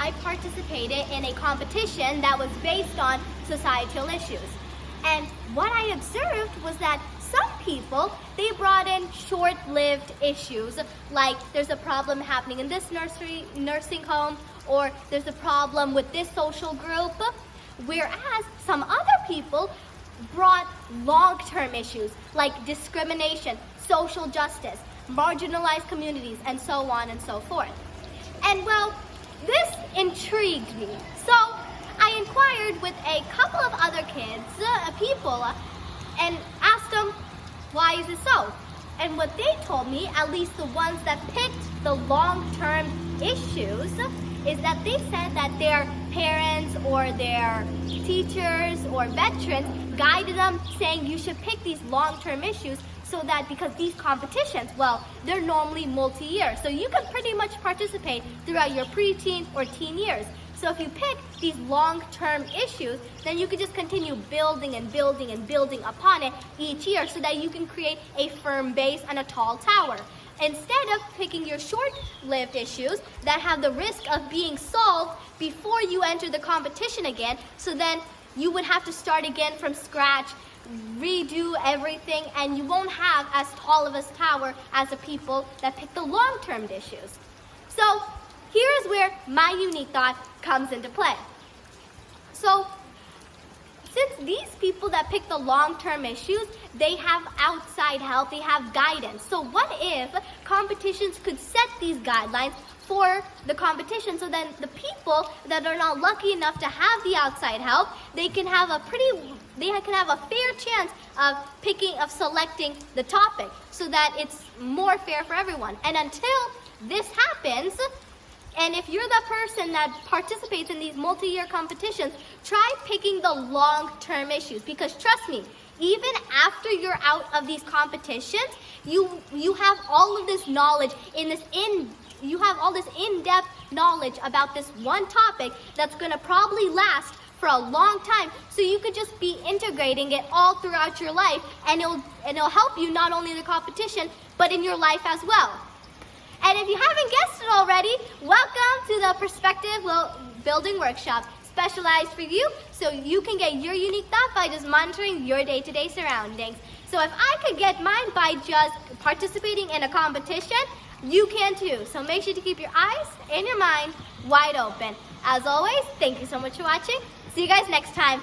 I participated in a competition that was based on societal issues. And what I observed was that some people, they brought in short-lived issues, like there's a problem happening in this nursing home, or there's a problem with this social group, whereas some other people brought long-term issues like discrimination, social justice, marginalized communities, and so on and so forth. And well, this intrigued me. So I inquired with a couple of other kids, people, and asked them, why is it so? And what they told me, at least the ones that picked the long-term issues, is that they said that their parents or their teachers or veterans guided them saying you should pick these long-term issues so that because these competitions, well, they're normally multi-year. So you can pretty much participate throughout your preteen or teen years. So if you pick these long-term issues, then you can just continue building and building and building upon it each year so that you can create a firm base and a tall tower. Instead of picking your short-lived issues that have the risk of being solved before you enter the competition again, so then you would have to start again from scratch, redo everything, and you won't have as tall of a tower as the people that pick the long-term issues. So here's where my unique thought comes into play. So since these people that pick the long-term issues, they have outside help, they have guidance. So what if competitions could set these guidelines for the competition so then the people that are not lucky enough to have the outside help, they can have a fair chance of selecting the topic so that it's more fair for everyone. And until this happens, and if you're the person that participates in these multi-year competitions, try picking the long-term issues, because trust me, even after you're out of these competitions, you have all of this knowledge you have all this in-depth knowledge about this one topic that's going to probably last for a long time. So you could just be integrating it all throughout your life, and it'll help you not only in the competition, but in your life as well. And if you haven't guessed it already, welcome to the Perspective Building Workshop, specialized for you, so you can get your unique thought by just monitoring your day-to-day surroundings. So if I could get mine by just participating in a competition, you can too. So make sure to keep your eyes and your mind wide open. As always, thank you so much for watching. See you guys next time.